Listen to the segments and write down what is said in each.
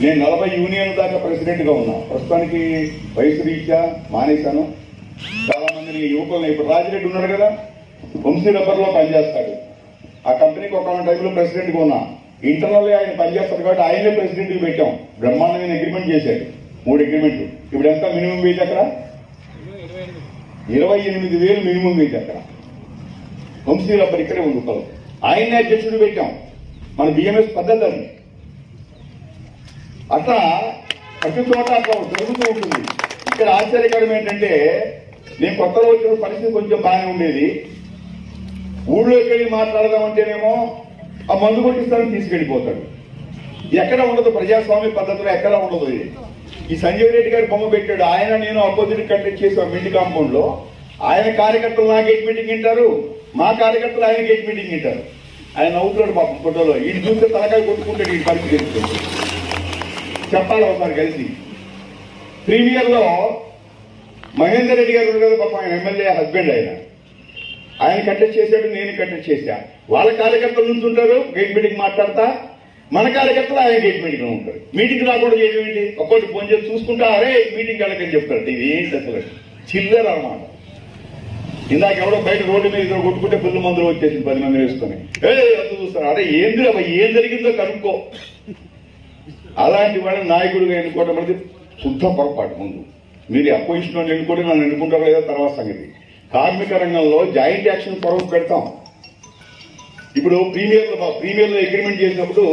నేను 40 యూనియన్ దాకా ప్రెసిడెంట్ గా ఉన్నా. ప్రస్తుతానికి వయసు రీత్యా మానేశాను. చాలా మందిని యువకులను, ఇప్పుడు రాజిరెడ్డి ఉన్నాడు కదా, వంశీ రబ్బర్ లో పనిచేస్తాడు. ఆ కంపెనీకి ఒక టైంలో ప్రెసిడెంట్ గా ఉన్నా. ఇంటర్నల్ ఆయన పనిచేస్తాడు కాబట్టి ఆయనే ప్రెసిడెంట్ కి పెట్టాం. బ్రహ్మాండమైన అగ్రిమెంట్ చేశాడు, 3 అగ్రిమెంట్లు. ఇప్పుడు ఎంత మినిమం వేజ్ అక్కడ? 28,000 మినిమం వేజ్ అక్కడ. వంశీ రబ్బర్ ఇక్కడే ఉంది ఉప్పలు. ఆయన్నే అధ్యక్షుడు పెట్టాం. మన బిఎంఎస్ పద్ధతి అది. అట్లా ప్రతి చోట అట్లా జరుగుతూ ఉంటుంది. ఇక్కడ ఆశ్చర్యకరం ఏంటంటే, నేను కొత్తలో వచ్చిన పరిస్థితి కొంచెం బాగానే ఉండేది. ఊళ్ళోకి వెళ్ళి మాట్లాడదామంటేనేమో ఆ మందు కొట్టిస్తానని తీసుకెళ్లిపోతాడు. ఎక్కడ ఉండదు ప్రజాస్వామ్య పద్ధతిలో, ఎక్కడ ఉండదు. ఈ సంజయ్ రెడ్డి గారి బొమ్మ పెట్టాడు. ఆయన నేను అపోజిట్ కంటెక్ట్ చేసాం మిండి కాంపౌండ్ లో. ఆయన కార్యకర్తలు నా గేట్ మీటింగ్ వింటారు, మా కార్యకర్తలు ఆయన గేట్ మీటింగ్ వింటారు. ఆయన నవ్వుతున్నాడు పాపం ఫోటోలో. ఈయన చూస్తే తలకాయ కొట్టుకుంటాడు. ఈ పరిస్థితి తెలుస్తుంది. చెప్పాలి ఒకసారి కలిసి. ప్రీమియర్ లో మహేందర్ రెడ్డి గారు కదా పాపం, ఆయన ఎమ్మెల్యే హస్బెండ్. ఆయన కంటెక్ట్ చేశాడు, నేను కంటెక్ట్ చేశా. వాళ్ళ కార్యకర్తలు నుంచి ఉంటారు గేట్ మీటింగ్ మాట్లాడతా, మన కార్యకర్తలు ఆయన గేట్ మీటింగ్ లో ఉంటారు. మీటింగ్ రాకుండా చేయడం ఏంటి? ఒక్కొక్కటి ఫోన్ చేసి చూసుకుంటా, అరే మీటింగ్ వెళ్ళకని చెప్తారు. ఇది ఏంటి అసలు? చిల్లర అన్నమాట. ఇందాక ఎవడో బయట రోడ్డు మీద ఇద్దరు కొట్టుకుంటే పుల్లు మందులు వచ్చేసింది 10 మంది వేసుకొని. అంత చూస్తారు. అరే ఏంది ఏం జరిగిందో కనుక్కో. అలాంటి వాడిని నాయకుడిగా ఎన్నుకోవడం అనేది శుద్ధ పొరపాటు. ముందు మీరు అపోజిషన్ వాళ్ళు ఎన్నుకుంటే నన్ను ఎన్నుకుంటారో లేదో తర్వాత సంగతి. కార్మిక రంగంలో జాయింట్ యాక్షన్ ఫోరం పెడతాం. ఇప్పుడు ప్రీమియర్లో అగ్రిమెంట్ చేసినప్పుడు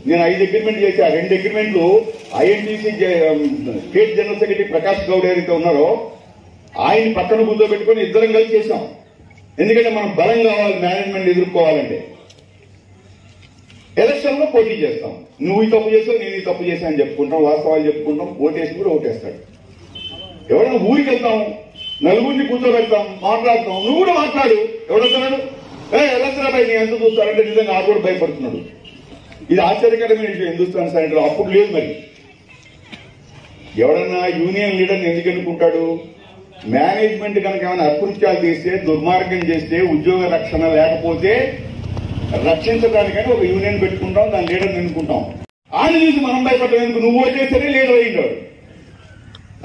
నేను 5 అగ్రిమెంట్ చేశా. 2 అగ్రిమెంట్లు INTC state general secretary Prakash Goud ఎవరైతే ఉన్నారో ఆయన పక్కన కూర్చోబెట్టుకుని ఇద్దరం కలిసి చేశాం. ఎందుకంటే మనం బలం కావాలి, మేనేజ్మెంట్ ఎదుర్కోవాలంటే. ఎలక్షన్ లో పోటీ చేస్తాం. నువ్వు ఈ తప్పు చేసావు, నేను ఈ తప్పు చేశాను అని చెప్పుకుంటాం, వాస్తవాలు చెప్పుకుంటాం. ఓటేసి కూడా ఓటేస్తాడు. ఎవరైనా ఊరికి వెళ్తాం, నలుగురిని కూర్చోబెడతాం, మాట్లాడతాం. నువ్వు కూడా మాట్లాడు. ఎవడొస్తున్నాడు? ఎలక్షన్ నీ ఎంత చూస్తారంటే నిజంగా ఆ కూడా భయపడుతున్నాడు. ఇది ఆశ్చర్యకరమైన విషయం హిందుస్థాన్ సైనికులు. అప్పుడు లేదు. మరి ఎవడన్నా యూనియన్ లీడర్ని ఎందుకు ఎన్నుకుంటాడు? మేనేజ్మెంట్ కనుక ఏమైనా అకృత్యాలు చేస్తే, దుర్మార్గం చేస్తే, ఉద్యోగ రక్షణ లేకపోతే రక్షించడానికని ఒక యూనియన్ పెట్టుకుంటాం, దాని లీడర్ని ఎన్నుకుంటాం. ఆయన చూసి మనం భయపడడం ఎందుకు? నువ్వు ఓటేస్తేనే లీడర్ అయ్యిండాడు.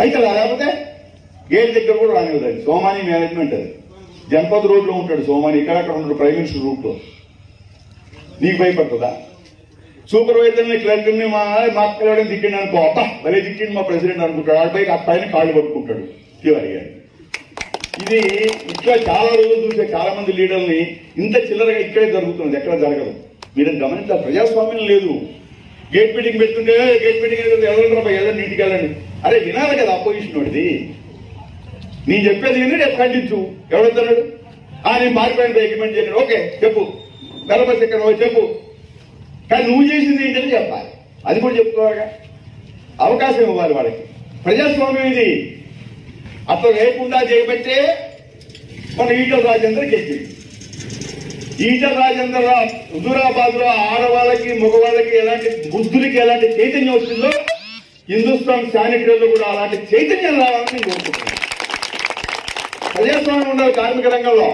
అయితే లేకపోతే గేట్ దగ్గర కూడా రానివ్వదు. అది సోమాని మేనేజ్మెంట్. అది జనపద్ రోడ్ లో ఉంటాడు సోమాని, ఇక్కడక్కడ ఉంటాడు ప్రైమ్ మినిస్టర్ రూట్ లో. నీకు భయపడుతుందా? సూపర్వైజర్ని క్లర్క్ని మా పిల్లవాడిని తిట్టిండి అనుకో, అబ్బా భలే తిట్టిండి మా ప్రెసిడెంట్ అనుకుంటాడు. ఆడిపై ఆ పైన కాళ్ళు పట్టుకుంటాడు చివరి. ఇది ఇట్లా చాలా రోజులు చూసే చాలా మంది లీడర్ని ఇంత చిల్లరగా ఇక్కడే జరుగుతుంది, ఎక్కడ జరగదు. మీరు గమనించాలి, ప్రజాస్వామ్యం లేదు. గేట్ మీటింగ్ పెట్టుకుంటే గేట్ మీటింగ్ ఎవరంటారా ఎవరైనా ఇంటికి వెళ్ళండి. అరే వినాలి కదా అపోజిషన్ వాడిది. నీ చెప్పేది విని రేపు ఖండించు. ఎవడొస్తున్నాడు? నేను పారిపోయిన అగ్రిమెంట్ చేయను. ఓకే చెప్పు, గణపతి ఎక్కడ చెప్పు. కానీ నువ్వు చేసింది ఏంటని చెప్పాలి. అది కూడా చెప్పుకోవాలిగా. అవకాశం ఇవ్వాలి వాళ్ళకి. ప్రజాస్వామ్యం ఇది. అట్లా లేకుండా చేయబట్టే మన ఈటల రాజేందర్ గెలిచింది. ఈటల రాజేందర్ హుజూరాబాద్ లో ఆడవాళ్ళకి మగవాళ్ళకి ఎలాంటి బుద్ధులకి ఎలాంటి చైతన్యం వచ్చిందో హిందుస్థాన్ శానిటరీలో కూడా అలాంటి చైతన్యం రావాలని నేను కోరుకుంటున్నాను. ప్రజాస్వామ్యం ఉండాలి కార్మిక రంగంలో.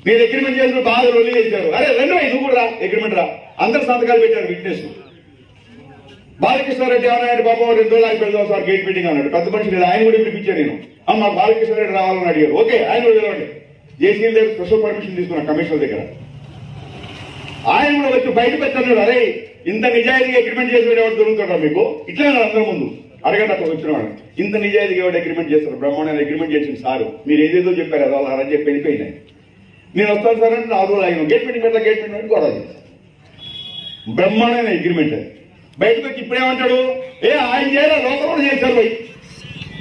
మీరు అగ్రిమెంట్ చేసిన బాగా రొల్లి చేశారు. అరే రెండు నువ్వు కూడా రా, అగ్రిమెంట్ రా. అందరు సంతకాలు పెట్టారు విట్నెస్. బాలకృష్ణారెడ్డి ఏమన్నాడు? బాబా 2 రోజులు ఆయన పెడదాం సార్ గేట్ మీటింగ్ అన్నాడు. పెద్ద మనిషి లేదు, ఆయన కూడా పిలిపించాను నేను. మాకు బాలకృష్ణారెడ్డి రావాలని అడిగారు. ఓకే ఆయన కూడా పిలవండి. జేసీఎల్ దగ్గర స్పెషల్ పర్మిషన్ తీసుకున్నాను కమిషనర్ దగ్గర. ఆయన కూడా వచ్చి బయట పెట్టాడు. అరే ఇంత నిజాయితీగా అగ్రిమెంట్ చేసేవాడు ఎవరు దొరుకుతాడా మీకు? ఇట్లా అందరి ముందు అడగండి. అక్కడ వచ్చినవాడు ఇంత నిజాయితీగా ఎవరు అగ్రిమెంట్ చేస్తారు? బ్రహ్మాండ అగ్రిమెంట్ చేసింది సారు. మీరు ఏదేదో చెప్పారు అది వాళ్ళు అని చెప్పి వెళ్ళిపోయింది. నేను వస్తాను సార్ అంటే 4 రోజులు ఆయన గేట్ మీటింగ్ పెట్టా, గేట్ మీటింగ్ గొడవ బ్రహ్మాండమైన అగ్రిమెంట్. బయటకు వచ్చి ఇప్పుడేమంటాడు? ఆయన చేయాలి, లోకల్ చేశారు.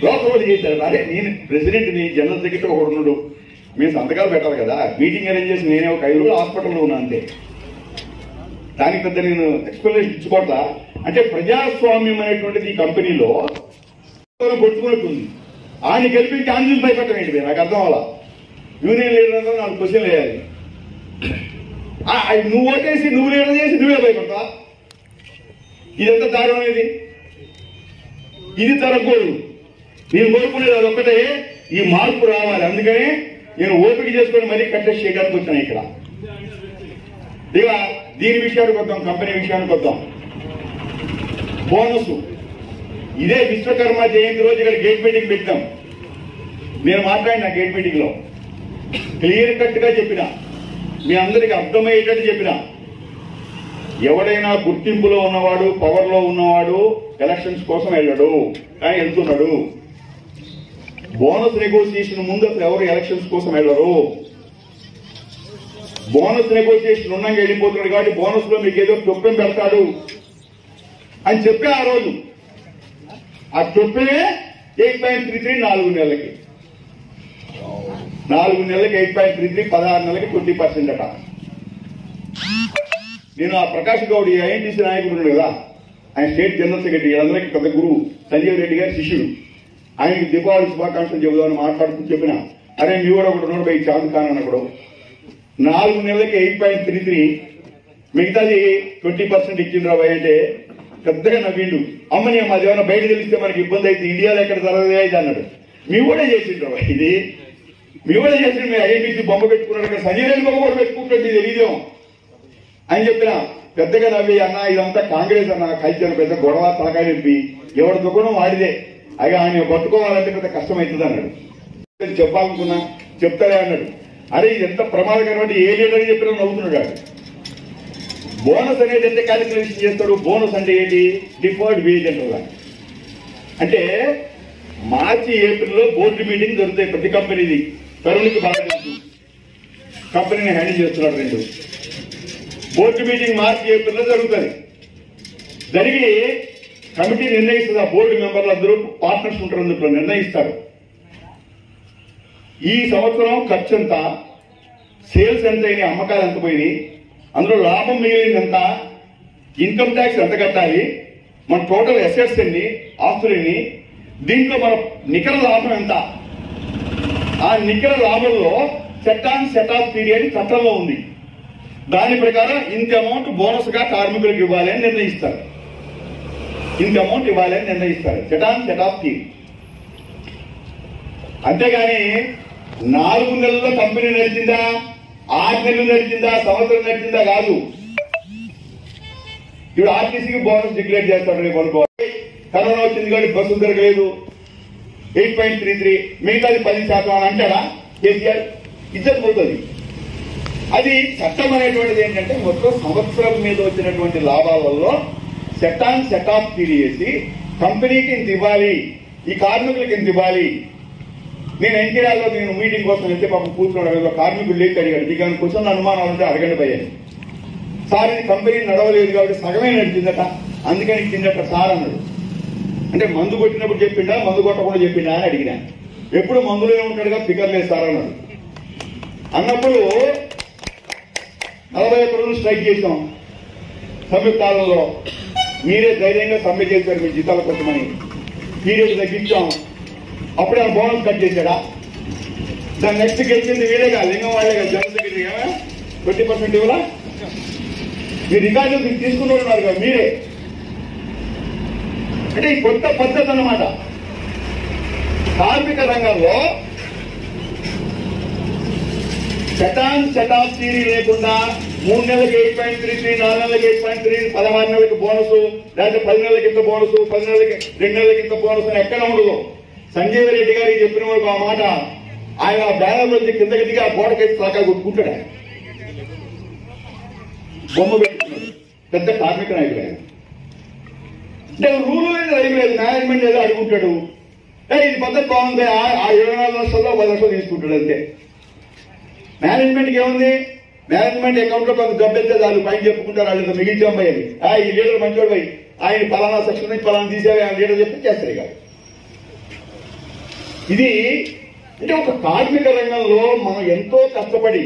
లోకల్ చేశారు. అరే నేను ప్రెసిడెంట్ని, జనరల్ సెక్రటరీ ఒకడు ఉన్నాడు, మీరు సంతకాలు పెట్టాలి కదా. మీటింగ్ అరేంజ్ చేసి నేనే ఒక 5 రోజులు హాస్పిటల్లో ఉన్నా అంతే. దానికి పెద్ద నేను ఎక్స్ప్లెనేషన్ ఇచ్చుకోవట్లా. అంటే ప్రజాస్వామ్యం అనేటువంటిది ఈ కంపెనీలో కొట్టుకున్నట్టుంది. ఆయన గెలిపించి ఆయన చూసి భయపెట్టడం ఏంటి? నాకు అర్థం అవ్వాలా. యూనియన్ లీడర్ అందరూ 4 క్వశ్చన్లు వేయాలి. నువ్వు ఓటేసి నువ్వు లీడర్ చేసి నువ్వే భయపడతావా? ఇదంతా దారుణం. ఇది జరగకూడదు. నేను కోరుకునేది అది ఒక్కటే, ఈ మార్పు రావాలి. అందుకనే నేను ఓపిక చేసుకుని మరీ కంటెస్ట్ చేయడానికి వచ్చాను ఇక్కడ. ఇక దీని విషయానికి వద్దాం, కంపెనీ విషయానికి వద్దాం. బోనస్. ఇదే విశ్వకర్మ జయంతి రోజు ఇక్కడ గేట్ మీటింగ్ పెట్టాం. నేను మాట్లాడిన గేట్ మీటింగ్ లో క్లియర్ కట్ గా చెప్పిన, మీ అందరికి అర్థమయ్యేటట్టు చెప్పిన, ఎవడైనా గుర్తింపులో ఉన్నవాడు, పవర్ లో ఉన్నవాడు ఎలక్షన్స్ కోసం వెళ్ళడు, కానీ వెళ్తున్నాడు. బోనస్ నెగోసియేషన్ ముందు అసలు ఎవరు ఎలక్షన్స్ కోసం వెళ్ళరు. బోనస్ నెగోసియేషన్ ఉన్నాక వెళ్ళిపోతున్నాడు కాబట్టి బోనస్ లో మీకు ఏదో చొప్పం పెడతాడు అని చెప్పి ఆ రోజు ఆ చొప్పనే 8.33 4 నెలలకి 8.33 16 నెలలకి 20% అట. నేను ఆ ప్రకాష్ గౌడ్ ఐఎన్టీసీ నాయకుడు ఉన్నాడు కదా, ఆయన స్టేట్ జనరల్ సెక్రటరీ, అందరికీ పెద్ద గురువు సంజీవ్ రెడ్డి గారి శిష్యుడు. ఆయనకి దీపావళి శుభాకాంక్షలు చెబుదామని మాట్లాడుతూ చెప్పిన, అరే మీ కూడా ఒకటి ఉన్నాడు బై చాంద్ ఖాన్ అన్నప్పుడు 4 నెలలకి 8.33, మిగతాది 20% ఇచ్చిండ్రా భయ్ అంటే పెద్దగా నవ్విండు. అమ్మని అమ్మ అది ఏమైనా బయట తెలిస్తే మనకి ఇబ్బంది అయితే ఇండియాలో ఎక్కడ జరగదే అయితే అన్నాడు. మీ కూడా చేసిండ్రా భయ్, ఇది మీ కూడా చేసిండు. మీరు ఐఎన్టీసీ బొమ్మ పెట్టుకున్నాడు, సంజయ్ రెడ్డి బొమ్మ కూడా పెట్టుకుంటుంది తెలియదేమో అని చెప్పిన. పెద్దగా నవ్వి, అన్న ఇదంతా కాంగ్రెస్ అన్న కల్చర్, పెద్ద గొడవ తలకాయ నొప్పి, ఎవరి దుకాణం వాడిదే, అయ్యా ఆయన పట్టుకోవాలంటే పెద్ద కష్టమవుతుంది అన్నాడు. చెప్పాలనుకున్నా చెప్తారే అన్నాడు. అరే ఇది ఎంత ప్రమాదకరమైన ఏ లీడర్ చెప్పినా నవ్వుతున్నాడు. బోనస్ అనేది ఎంత క్యాలిక్యులేషన్ చేస్తాడు? బోనస్ అంటే ఏంటి? డిఫర్డ్ వేజ్ అంటారు. అంటే మార్చి ఏప్రిల్లో బోర్డు మీటింగ్ జరుగుతాయి ప్రతి కంపెనీది. తరుణ్కి బాగా తెలుసు, కంపెనీని హ్యాండిల్ చేస్తున్నాడు. 2 బోర్డు మీటింగ్ మార్చి ఏప్రిల్లో జరుగుతుంది. జరిగి కమిటీ నిర్ణయిస్తుంది. ఆ బోర్డు మెంబర్లు అందరూ పార్ట్నర్స్ ఉంటారు, అందులో నిర్ణయిస్తారు. ఈ సంవత్సరం ఖర్చు ఎంత, సేల్స్ ఎంత అయినాయి, అమ్మకాలు ఎంత పోయినాయి, అందులో లాభం మిగిలింది ఎంత, ఇన్కమ్ ట్యాక్స్ ఎంత కట్టాలి, మన టోటల్ అసెట్స్ ఎన్ని, ఆస్తులు ఎన్ని, దీంట్లో మన నికర లాభం ఎంత. ఆ నికర లాభంలో సెట్ ఆఫ్ పీరియడ్ చట్టంలో ఉంది. దాని ప్రకారం ఇంత అమౌంట్ బోనస్ గా కార్మికులకు ఇవ్వాలి అని నిర్ణయిస్తారు. ఇంత అమౌంట్ ఇవ్వాలి అని నిర్ణయిస్తారు. Set of period. అంతేగాని 4 నెలల్లో కంపెనీ నడిచిందా, 6 నెలలు నడిచిందా, సంవత్సరం నడిచిందా కాదు. ఇప్పుడు ఆర్టీసీకి బోనస్ డిక్లేర్ చేస్తాడు రేపు అనుకో. కరోనా వచ్చింది కాబట్టి బస్సులు తిరగలేదు, 8.33, మిగతాది 10% అని అంటాడా కేసీఆర్? ఇజ్జత్ పోతుంది. అది చట్టం అనేటువంటిది ఏంటంటే మొత్తం సంవత్సరం మీద వచ్చినటువంటి లాభాలలో సెట్ ఆఫ్ పీరియడ్ వేసి కంపెనీకి ఇంత ఇవ్వాలి, ఈ కార్మికులకి ఇంత ఇవ్వాలి. నేను ఎన్టీఆర్లో నేను మీటింగ్ కోసం వెళ్తే పాపం కూర్చున్నాడు, కార్మికులు లేక అడిగాడు. మీకు ఏమైనా క్వశ్చన్ అనుమానాలు ఉంటే అడగండి పోయాను. సార్ ఇది కంపెనీ నడవలేదు కాబట్టి సగమే నడిచిందట, అందుకని కిందట సార్ అన్నాడు. అంటే మందు కొట్టినప్పుడు చెప్పిండా, మందు కొట్టకుండా చెప్పిండా అని అడిగినా. ఎప్పుడు మందులోనే ఉంటాడుగా, ఫిగర్ లేదు సార్ అన్నాడు. అన్నప్పుడు 41 రోజులు స్ట్రైక్ చేశాం సమ్మె కాలంలో. మీరే ధైర్యంగా సమ్మె చేశారు మీ జీతాల కోసమని. పీరియడ్ తగ్గించాం. అప్పుడే ఆ బోనస్ కట్ చేశాడా? దాని నెక్స్ట్ గెలిచింది వీరేగా, లింగం వాళ్ళే కదా జనరల్ సెక్రటరీ. 20% ఇవ్వలా? మీ రికార్డులు మీరు తీసుకుని ఉన్నారు కదా మీరే. అంటే ఈ కొత్త పద్ధతి అన్నమాట. కార్మిక రంగంలో సెట్ ఆఫ్ థియరీ లేకుండా 3 నెలలకు 8.33, 4 నెలలకు 8.3, 16 నెలలకు బోనస్, లేకపోతే 10 నెలలకి ఇంత బోనస్, 10 నెలలకి 2 నెలలకి ఇంత బోనస్ అని ఎక్కడ ఉండదు. సంజీవ్ రెడ్డి గారికి చెప్పిన వరకు ఆ మాట ఆయన బ్యానర్ నుంచి కిందకి దిగి ఆ గోడకైతే సహకారం కొట్టుకుంటాడు. బొమ్మ పెట్టుకున్నాడు, పెద్ద కార్మిక నాయకుడు ఆయన. అంటే రూల్ లేదు, ఏం లేదు, మేనేజ్మెంట్ ఏదో అడుగుంటాడు. ఇది పద్ధతి బాగుంది, ఆ 24 లక్షల్లో 10 లక్షలు తీసుకుంటాడు అంతే. మేనేజ్మెంట్కి ఏముంది? మేనేజ్మెంట్ అకౌంట్ లో కొంత గబ్బెత్తే చాలు, పైన చెప్పుకుంటారు వాళ్ళు మిగిల్చాం పోయి. ఈ లీడర్ మంచోడు పోయి ఆయన పలానా సెక్షన్ నుంచి పలానా తీసేవి ఆయన లీడర్ చెప్తే చేస్తారు. కాదు ఇది. అంటే ఒక కార్మిక రంగంలో మనం ఎంతో కష్టపడి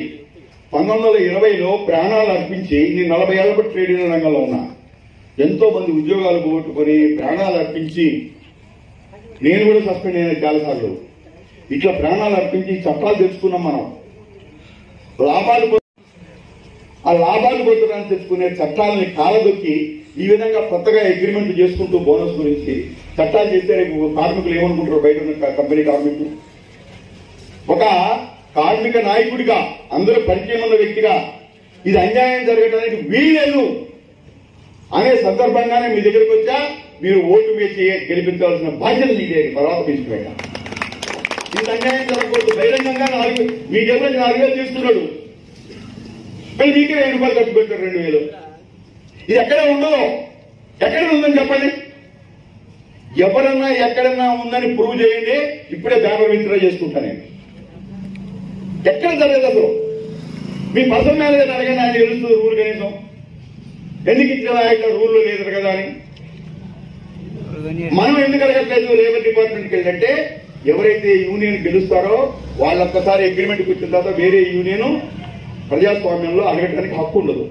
1920లో ప్రాణాలు అర్పించి, నేను 40 ఏళ్ల బట్టి ట్రేడ్ యూనియన్ రంగంలో ఉన్నా, ఎంతో మంది ఉద్యోగాలు పోగొట్టుకొని ప్రాణాలు అర్పించి, నేను కూడా సస్పెండ్ అయినా చాలాసార్లు. ఇట్లా ప్రాణాలు అర్పించి చట్టాలు తెచ్చుకున్నాం మనం. ఆ లాభాలు పొందడానికి తెచ్చుకునే చట్టాలని కాలదొక్కి ఈ విధంగా కొత్తగా అగ్రిమెంట్ చేసుకుంటూ బోనస్ గురించి చట్టాలు చేస్తే రేపు కార్మికులు ఏమనుకుంటారు? బయట ఉన్న కంపెనీ కార్మికులు. ఒక కార్మిక నాయకుడిగా, అందరూ పరిచయం ఉన్న వ్యక్తిగా ఇది అన్యాయం జరగడానికి వీలేదు అనే సందర్భంగానే మీ దగ్గరికి వచ్చా. మీరు ఓటు వేసి గెలిపించాల్సిన బాధ్యత మీదే. తర్వాత తీసుకువెళ్ళా ఇంత అన్యాయం జరగకూడదు. బహిరంగంగా మీ జబ్బులు 4,000 తీసుకున్నాడు, మళ్ళీ మీకే 1000 రూపాయలు ఖర్చు పెట్టారు 2,000. ఇది ఎక్కడ ఉండదు, ఎక్కడ ఉందని చెప్పండి. ఎవరన్నా ఎక్కడన్నా ఉందని ప్రూవ్ చేయండి, ఇప్పుడే బ్యానర్ విత్డ్రా చేసుకుంటా నేను. ఎక్కడ జరగదు అసలు. మీ పర్సన్ మేనేజర్ అడగండి, ఆయన తెలుస్తుంది రూల్ కనీసం ఎందుకు ఇచ్చిన ఇక్కడ రూల్లో లేదు కదా అని. మనం ఎందుకు అడగట్లేదు లేబర్ డిపార్ట్మెంట్కి వెళ్ళంటే, ఎవరైతే యూనియన్ గెలుస్తారో వాళ్ళొక్కసారి అగ్రిమెంట్ కూర్చున్న తర్వాత వేరే యూనియన్ ప్రజాస్వామ్యంలో అడగడానికి హక్కు ఉండదు.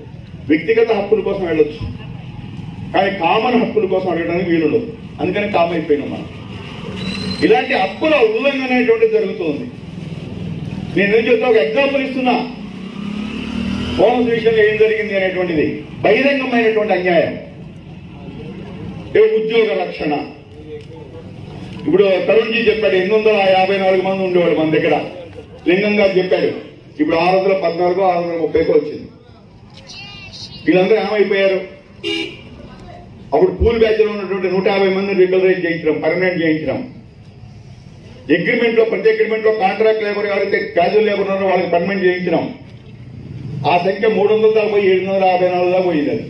వ్యక్తిగత హక్కుల కోసం వెళ్ళొచ్చు, కానీ కామన్ హక్కుల కోసం అడగడానికి వీలుండదు. అందుకని కామ్ అయిపోయినాం మనం. ఇలాంటి హక్కుల ఉల్లంఘన అనేటువంటిది జరుగుతుంది. నేనేం చెప్తా, ఒక ఎగ్జాంపుల్ ఇస్తున్నా. బోనస్ విషయంలో ఏం జరిగింది అనేటువంటిది బహిరంగమైనటువంటి అన్యాయం. ఉద్యోగ రక్షణ. ఇప్పుడు తరుణ్జీ చెప్పాడు 854 మంది ఉండేవాడు మన దగ్గర. లింగం గారు చెప్పాడు ఇప్పుడు 614, 630 వచ్చింది. వీళ్ళందరూ ఏమైపోయారు? అప్పుడు పూల్ బ్యాచ్ లో ఉన్నటువంటి 150 మందిని రెగ్యులరైజ్ చేయించడం, పర్మనెంట్ చేయించడం. అగ్రిమెంట్ లో ప్రతి అగ్రిమెంట్ లో కాంట్రాక్ట్ లేబర్ ఎవరైతే క్యాజువల్ లేబర్ ఉన్నారో వాళ్ళకి పర్మనెంట్ చేయించడం. ఆ సంఖ్య 300 దాకా పోయి 754 దాకా పోయింది. అది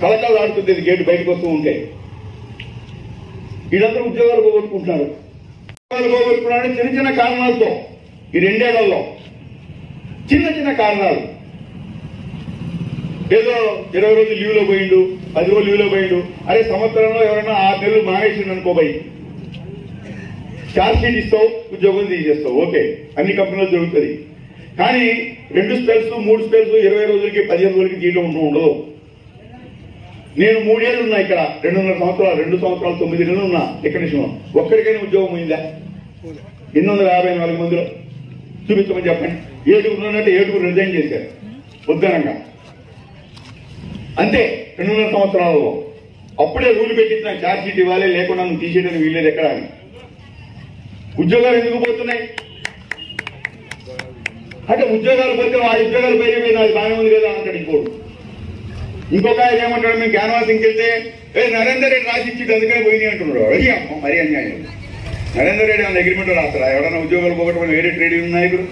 కలకాలు ఆడుతుంది గేటు బయటకు వస్తూ ఉంటే. వీళ్ళందరూ ఉద్యోగాలు పోగొట్టుకుంటున్నారు. ఉద్యోగాలు పోగొట్టుకున్నారని చిన్న చిన్న కారణాలతో ఈ 2 ఏళ్లలో చిన్న చిన్న కారణాలు. ఏదో 20 రోజులు లీవ్లో పోయిండు, 10 రోజులు లీవ్లో పోయిండు. అరే సంవత్సరంలో ఎవరైనా 6 నెలలు మానేసిండు అనుకోబోయి ఛార్జ్ షీట్ ఇస్తావు, ఉద్యోగం తీసేస్తావు. ఓకే, అన్ని కంపెనీలు జరుగుతుంది. కానీ 2 స్పెల్స్ 3 స్పెల్స్ 20 రోజులకి 15 రోజులకి తీయడం ఉండదు. నేను 3 ఏళ్ళు ఉన్నా ఇక్కడ, 2.5 సంవత్సరాలు, 2 సంవత్సరాలు 9 నెలలు ఉన్నా టెక్నీషియన్. ఒక్కడికైనా ఉద్యోగం పోయిందా? 854 మందిలో చూపించమని చెప్పండి. 7 ఉన్నట్టు 7 రిజైన్ చేశారు ఉద్దానంగా. అంతే 2.5 సంవత్సరాలలో. అప్పుడే రూల్ పెట్టించిన ఛార్జ్ షీట్ ఇవ్వాలి, లేకుండా నువ్వు తీసేయడానికి వీల్లేదు ఎక్కడ అని. ఉద్యోగాలు ఎందుకు పోతున్నాయి అంటే, ఉద్యోగాలు పోతే ఆ ఉద్యోగాలు పోయి నాకు బాగానే ఉంది కదా అంటాడు ఇంకోడు. ఇంకొక ఆయన ఏమంటాడు, మేము క్యాన్వాసింగ్కి వెళ్తే నరేందర్ రెడ్డి రాసిచ్చి అందుకనే పోయింది అంటున్నాడు. అయ్యా మరీ అన్యాయం. నరేందర్ రెడ్డి అన్న అగ్రిమెంట్ రాస్తారా? ఎవడన్నా ఉద్యోగాలు పోగొట్టమని వేరే ట్రేడ్ యూనియన్ నాయకుడు.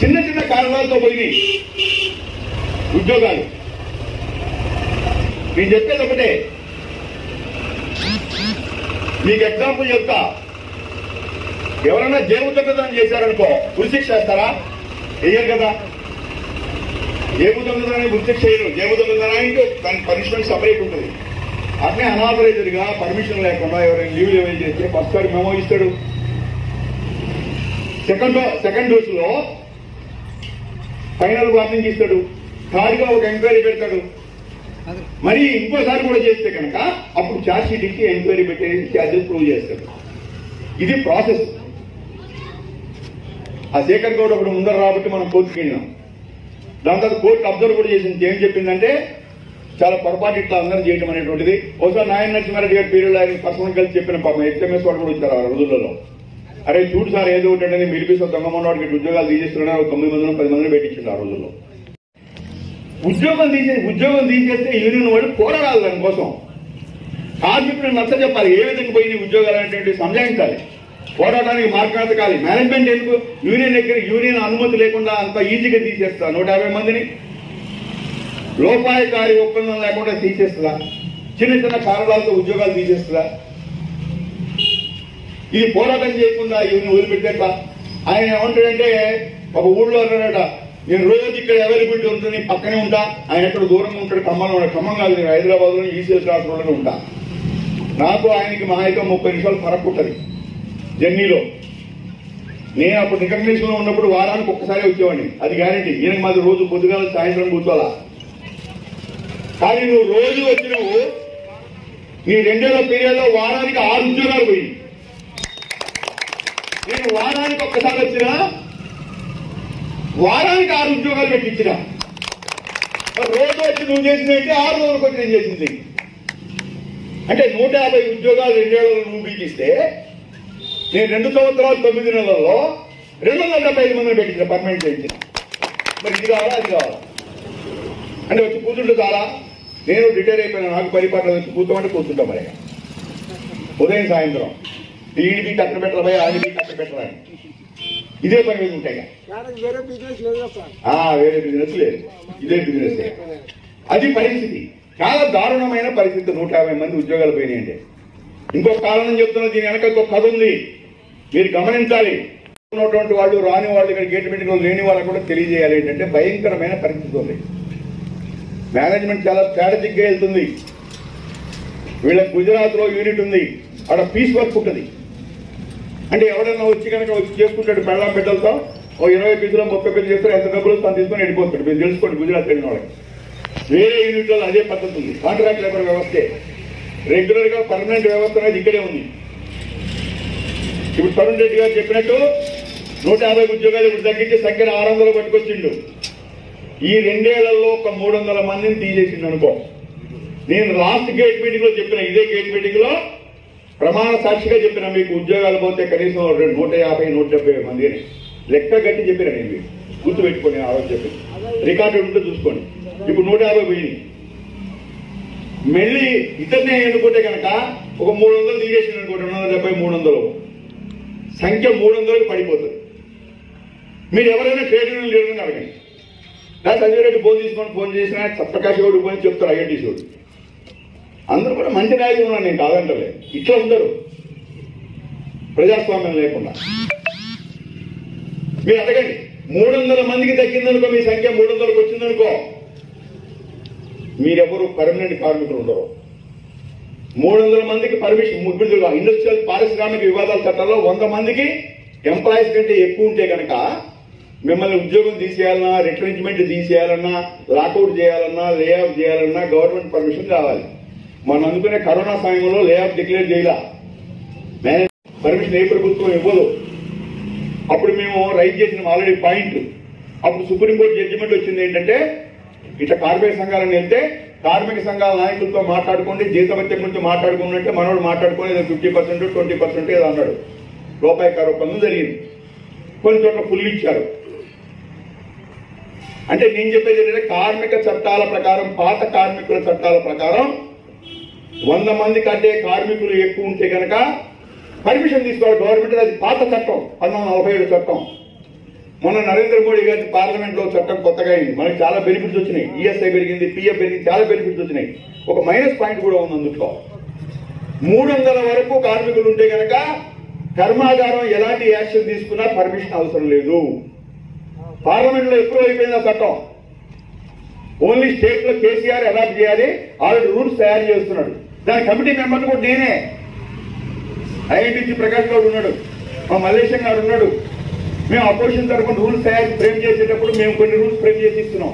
చిన్న చిన్న కారణాలతో పోయినాయి ఉద్యోగాలు. నేను చెప్పేది ఒకటే, మీకు ఎగ్జాంపుల్ చెప్తా. ఎవరైనా జేబు దొంగతనం చేశారనుకో ఉరిశిక్ష వేస్తారా? వేయరు కదా. జేబు దొంగతనాన్ని ఉరిశిక్ష వేయరు. జేబు దొంగతనానికి దానికి పనిష్మెంట్ సపరేట్ ఉంటుంది. అట్లే అనాథరైజ్డ్ గా పర్మిషన్ లేకుండా ఎవరైనా లీవ్ లెవెల్ చేస్తే ఫస్ట్ సారి మెమో ఇస్తాడు. సెకండ్ డోస్ లో ఫైనల్ వార్నింగ్ ఇస్తాడు. థర్డ్ గా ఒక ఎంక్వైరీ పెడతాడు. మరి ఇంకోసారి కూడా చేస్తే కనుక అప్పుడు ఛార్జ్ షీట్ ఇచ్చి ఎంక్వైరీ పెట్టేసి ఛార్జెస్ ప్రూవ్ చేస్తాడు. ఇది ప్రాసెస్. ఆ శేఖర్ గౌడ్ ఒకటి ముందర రాబట్టి మనం కోర్టుకి వెళ్ళినాం. దాని తర్వాత కోర్టు అబ్జర్వ్ కూడా చేసింది. ఏం చెప్పిందంటే, చాలా పొరపాటు ఇట్లా అందరూ చేయడం అనేటువంటిది. ఒకసారి నాయన నరసింహారెడ్డి గారి పీరియడ్ ఆయన పర్సనల్ కలిసి చెప్పిన పాపం ఎస్ఎంఎస్ వాడు కూడా వచ్చారు ఆ రోజులలో. అరే చూడు సార్ ఏదో ఒకటి మిలిపిస్తో దొంగమన్న వాడికి ఉద్యోగాలు తీసేస్తున్నారు, 9 మందిని 10 మందిని పెట్టించింది ఆ రోజుల్లో. ఉద్యోగం తీసేస్తే యూనియన్ వాళ్ళు పోరాడాలి దానికోసం. కార్మికులను నచ్చ చెప్పాలి, ఏ విధంగా పోయి ఉద్యోగాలు అనేటువంటి సంజాయించాలి, పోరాటానికి మార్గాతకాలి. మేనేజ్మెంట్ ఎందుకు యూనియన్ దగ్గర యూనియన్ అనుమతి లేకుండా అంత ఈజీగా తీసేస్తా 150 మందిని? లోపాయకారి ఒప్పందం లేకుండా తీసేస్తుందా? చిన్న చిన్న కారణాలతో ఉద్యోగాలు తీసేస్తుందా? ఇది పోరాటం చేయకుండా యూనియన్ వదిలిపెట్టేట. ఆయన ఏమంటాడంటే, ఒక ఊళ్ళో అన్నాడట, నేను రోజు ఇక్కడ అవైలబిలిటీ ఉంటుంది, పక్కనే ఉంటా. ఆయన ఎక్కడ దూరంగా ఉంటాడు, ఖమ్మం కాదు, నేను హైదరాబాద్ లో ఈసీఎల్ క్లాస్ రోడ్లోనే ఉంటా. నాకు ఆయనకి మహా అయితే 30 నిమిషాలు ఫరక్ ఉంటుంది జర్నీలో. నేను అప్పుడు రికగ్నేషన్ లో ఉన్నప్పుడు వారానికి ఒక్కసారి వచ్చేవాడిని, అది గ్యారంటీ. ఈయనకి మాది రోజు పొద్దుగాల సాయంత్రం కూర్చోవాలా. కానీ నువ్వు రోజు వచ్చినావు, నీ 2 ఏళ్ల పీరియడ్ లో వారానికి 6 ఉద్యోగాలు పోయి. నేను వారానికి ఒక్కసారి వచ్చినా వారానికి 6 ఉద్యోగాలు పెట్టించిన. రోజు వచ్చి నువ్వు చేసిందంటే 6 రోజులకు వచ్చి నేను చేసింది. అంటే 150 ఉద్యోగాలు 2 ఏళ్లలో నువ్వు పీకిస్తే, నేను 2 సంవత్సరాలు 9 నెలల్లో 275 మందిని పెట్టించిన, పర్మనెంట్ చేయించిన. మరి ఇది కావాలా అది కావాలా? అంటే వచ్చి కూర్చుంటే చాలా నేను రిటైర్ అయిపోయినా, నాకు పరిపాలన వచ్చి కూర్చోమంటే కూర్చుంటాం. మరి ఉదయం సాయంత్రం ఈడికి కట్ట పెట్టరా, ఆడికి కట్ట పెట్టరా, ఇదే పని మీద ఉంటాయి. వేరే బిజినెస్ లేదు, ఇదే బిజినెస్. అది పరిస్థితి, చాలా దారుణమైన పరిస్థితి. 150 మంది ఉద్యోగాలు పోయినాయంటే. ఇంకొక కారణం చెప్తున్నా, దీని వెనక ఇంకొక కథ ఉంది, మీరు గమనించాలి. ఉన్నటువంటి వాళ్ళు, రాని వాళ్ళు, ఇక్కడ గేట్ మీటింగ్ లేని వాళ్ళకు కూడా తెలియజేయాలి ఏంటంటే భయంకరమైన పరిస్థితి ఉంది. మేనేజ్మెంట్ చాలా స్ట్రాటజిక్ గా వెళ్తుంది. వీళ్ళ గుజరాత్ లో యూనిట్ ఉంది, అక్కడ పీస్ వర్క్ ఉంటుంది. అంటే ఎవడన్నా వచ్చి కనుక వచ్చి చేసుకుంటాడు పెళ్ళాం బిడ్డలతో, ఓ 20 పీసులు 30 పీసులు చేస్తారు, ఎంత డబ్బులు తను తీసుకొని వెళ్ళిపోతాడు. మీరు తెలుసుకోండి, గుజరాత్ వెళ్ళిన వాళ్ళకి. వేరే యూనిట్లలో అదే పద్ధతి ఉంది. కాంట్రాక్ట్ లేబర్ వ్యవస్థే, రెగ్యులర్ గా పర్మనెంట్ వ్యవస్థ అనేది ఇక్కడే ఉంది. ఇప్పుడు తరుణ్ రెడ్డి గారు చెప్పినట్టు 150 ఉద్యోగాలు ఇప్పుడు తగ్గించి సంఖ్యను 600 పట్టుకొచ్చిండు. ఈ 2 ఏళ్లలో ఒక 300 మందిని తీసేసిండు అనుకో. నేను లాస్ట్ గేట్ మీటింగ్ లో చెప్పిన, ఇదే గేట్ మీటింగ్ లో ప్రమాణ సాక్షిగా చెప్పిన, మీకు ఉద్యోగాలు పోతే కనీసం 150-170 మంది అని లెక్క గట్టి చెప్పిన. నేను గుర్తు పెట్టుకోండి, ఆ రోజు చెప్పి రికార్డు ఉంటే చూసుకోండి. ఇప్పుడు 150 పోయింది. మళ్ళీ ఇతరునే ఎన్నుకుంటే కనుక ఒక 300 తీసేసింది అనుకో, 270-300 సంఖ్య 300కి పడిపోతుంది. మీరు ఎవరైనా ట్రేడ్ యూనియన్ లీడర్ని అడగండి. నా సంజయ్ రెడ్డి ఫోన్ చేసినా సప్రకాష్ గౌడ్ పోయి చెప్తారు, ఐఐటీసీ వాడు. అందరూ కూడా మంచి నాయకులు ఉన్నారు, నేను కాదంటలే. ఇట్లా ఉండరు ప్రజాస్వామ్యం లేకుండా. మీరు అడగండి, 300 మందికి తగ్గిందనుకో, మీ సంఖ్య 300కి వచ్చిందనుకో, మీరెవరు పర్మనెంట్ కార్మికులు ఉండరు. 300 మందికి పర్మిషన్, ఇండస్ట్రియల్ పారిశ్రామిక వివాదాల చట్టాల్లో 100 మందికి ఎంప్లాయీస్ కంటే ఎక్కువ ఉంటే కనుక మిమ్మల్ని ఉద్యోగం తీసేయాలన్నా, రిట్రెంచ్మెంట్ తీసేయాలన్నా, లాకౌట్ చేయాలన్నా, లే ఆఫ్ చేయాలన్నా గవర్నమెంట్ పర్మిషన్ కావాలి. మనం అందుకునే కరోనా సమయంలో లే ఆఫ్ డిక్లేర్ చేయాల, పర్మిషన్ ఏ ప్రభుత్వం ఇవ్వదు. అప్పుడు మేము రైజ్ చేసిన ఆల్రెడీ పాయింట్. అప్పుడు సుప్రీంకోర్టు జడ్జిమెంట్ వచ్చింది ఏంటంటే, ఇట్లా కార్మిక సంఘాలను వెళ్తే కార్మిక సంఘాల నాయకులతో మాట్లాడుకోండి, జీతభత్యం గురించి మాట్లాడుకున్నట్టే మనోడు మాట్లాడుకుని 50%, 20% ఏదో అన్నాడు. రూపాయి కారూపంలో జరిగింది. కొన్ని చోట్ల ఫుల్ ఇచ్చారు. అంటే నేను చెప్పేది ఏంటంటే, కార్మిక చట్టాల ప్రకారం, పాత కార్మికుల చట్టాల ప్రకారం 100 మంది కంటే కార్మికులు ఎక్కువ ఉంటే కనుక పర్మిషన్ తీసుకోవాలి గవర్నమెంట్. అది పాత చట్టం, 1947 చట్టం. మొన్న నరేంద్ర మోడీ గారి పార్లమెంట్ లో చట్టం కొత్తగా అయింది. మనకి చాలా బెనిఫిట్స్ వచ్చినాయి. ఈఎస్ఐ పెరిగింది, పిఎఫ్ పెరిగింది, చాలా బెనిఫిట్స్ వచ్చినాయి. ఒక మైనస్ పాయింట్ కూడా ఉంది అందులో. 300 వరకు కార్మికులు ఉంటే కనుక కర్మాగారం ఎలాంటి యాక్షన్ తీసుకున్నా పర్మిషన్ అవసరం లేదు. పార్లమెంట్ లో ఎప్పుడు అయిపోయింది ఆ చట్టం. ఓన్లీ స్టేట్ లో కేసీఆర్ అడాప్ట్ చేయాలి. ఆల్రెడీ రూల్స్ తయారు చేస్తున్నాడు. దాని కమిటీ మెంబర్ కూడా నేనే. ఐఐటీసీ ప్రకాష్ గౌడ్ ఉన్నాడు, మా మల్లేశం గారు ఉన్నాడు. మేము అపోజిషన్ తరఫున రూల్స్ ఫ్రేమ్ చేసేటప్పుడు మేము కొన్ని రూల్స్ ఫ్రేమ్ చేసి ఇస్తున్నాం.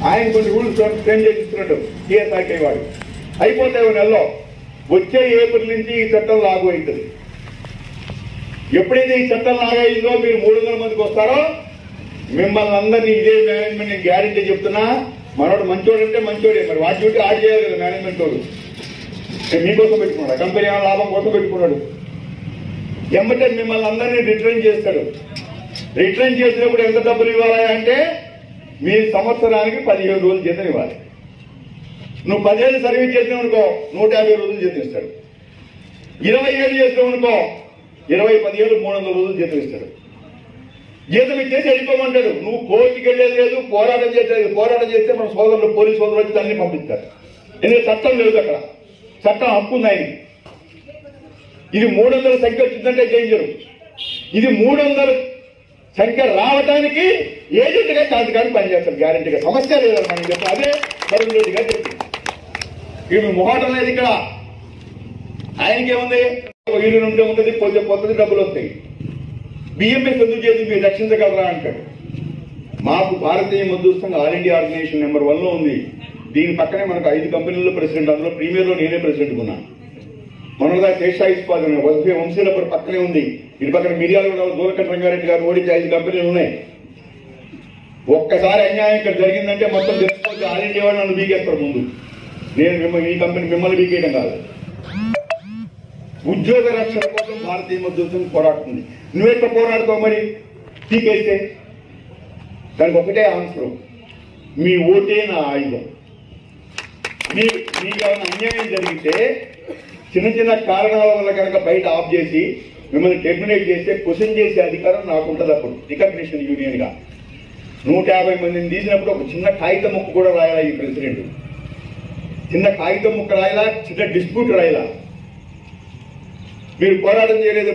ఆయన కొన్ని రూల్స్ ఫ్రేమ్ చేసి ఇస్తున్నాడు. టీఎస్ఆర్కే వాడు అయిపోతాయి ఒక నెలలో. వచ్చే ఏప్రిల్ నుంచి ఈ చట్టం లాగు అవుతుంది. ఎప్పుడైతే ఈ చట్టం లాగా అయిందో మీరు 300 మందికి వస్తారో మిమ్మల్ని అందరినీ ఇదే మేనేజ్మెంట్ నేను గ్యారెంటీ చెప్తున్నా. మనోడు మంచోడు అంటే మంచోడే, మరి వాటి డ్యూటీ ఆడ్ చేయాలి కదా మేనేజ్మెంట్ వాడు. మీకోసం పెట్టుకున్నాడు, కంపెనీ లాభం కోసం పెట్టుకున్నాడు. ఎమ్మటే మిమ్మల్ని అందరినీ రిటర్న్ చేస్తాడు. రిటర్న్ చేసినప్పుడు ఎంత డబ్బులు ఇవ్వాలి అంటే, మీ సంవత్సరానికి 15 రోజులు జీతం ఇవ్వాలి. నువ్వు 10 ఏళ్ళు సర్వీస్ చేసినావు అనుకో 150 రోజులు జీతం ఇస్తాడు. 20 ఏళ్ళు చేసినావు అనుకో 10 ఏళ్ళు 300 రోజులు జీతం ఇస్తాడు. జీతం ఇచ్చేసి వెళ్ళిపోమంటాడు. నువ్వు కోర్టుకి వెళ్ళేది లేదు, పోరాటం చేసేది. పోరాటం చేస్తే మన సోదరులు, పోలీసు సోదరులు వచ్చి అన్ని పంపిస్తారు. ఎందుకంటే చట్టం లేదు అక్కడ. చట్టం హక్కు ఉంది ఆయన. ఇది 300 సంఖ్య వచ్చిందంటే డేంజరు. ఇది 300 సంఖ్య రావడానికి ఏజెంట్ గా కాంతికాన్ని పనిచేస్తారు గ్యారెంటీగా. సమస్య లేదని మనం చెప్తాం. అదే తరుణ్ రెడ్డి గారు చెప్పింది. ఇవి మొహాటం లేదు ఇక్కడ. ఆయనకేముంది, యూనియన్ ఉంటే ఉంటుంది, పోతే పోతుంది, డబ్బులు వస్తాయి. బిఎంఎస్ ఎందుకు చేసి మీరు రక్షించగలరా అంటాడు. మాకు Bharatiya Mazdoor Sangh all India organisation number 1 లో ఉంది. దీని పక్కనే మనకు 5 కంపెనీల్లో ప్రెసిడెంట్. అందులో ప్రీమియర్ లో నేనే ప్రెసిడెంట్ ఉన్నాను. మనదా శేషా ఇస్పాత్ వంశీలపూర్ పక్కనే ఉంది. ఇటు పక్కన మిర్యాల దూరకంఠ రంగారెడ్డి గారు ఓడించి 5 కంపెనీలు ఉన్నాయి. ఒక్కసారి అన్యాయం ఇక్కడ జరిగిందంటే మొత్తం తెలిసిపోతే ఆల్ ఇండియా వాడు నన్ను బీకేస్తారు ముందు. నేను ఈ కంపెనీ మిమ్మల్ని బీకేయడం కాదు. ఉద్యోగ రక్షణ కోసం భారతీయ మజ్దూర్ సంఘ్ పోరాడుతుంది. నువ్వెట్లా పోరాడుతావు మరి పీకేస్తే? దానికి ఒకటే ఆన్సర్, మీ ఓటే నా ఆయుధం. మీకు అన్యాయం జరిగితే చిన్న చిన్న కారణాల వల్ల కనుక బయట ఆఫ్ చేసి మిమ్మల్ని టెర్మినేట్ చేస్తే క్వశ్చన్ చేసే అధికారం నాకు ఉంటుంది. అప్పుడు రికగ్నిషన్ యూనియన్ గా 150 మందిని తీసినప్పుడు ఒక చిన్న కాగితం ముక్క కూడా రాయాలా ఈ ప్రెసిడెంట్? చిన్న కాగితం ముక్క రాయాలా, చిన్న డిస్ప్యూట్ రాయాలా? మీరు పోరాటం చేయలేదు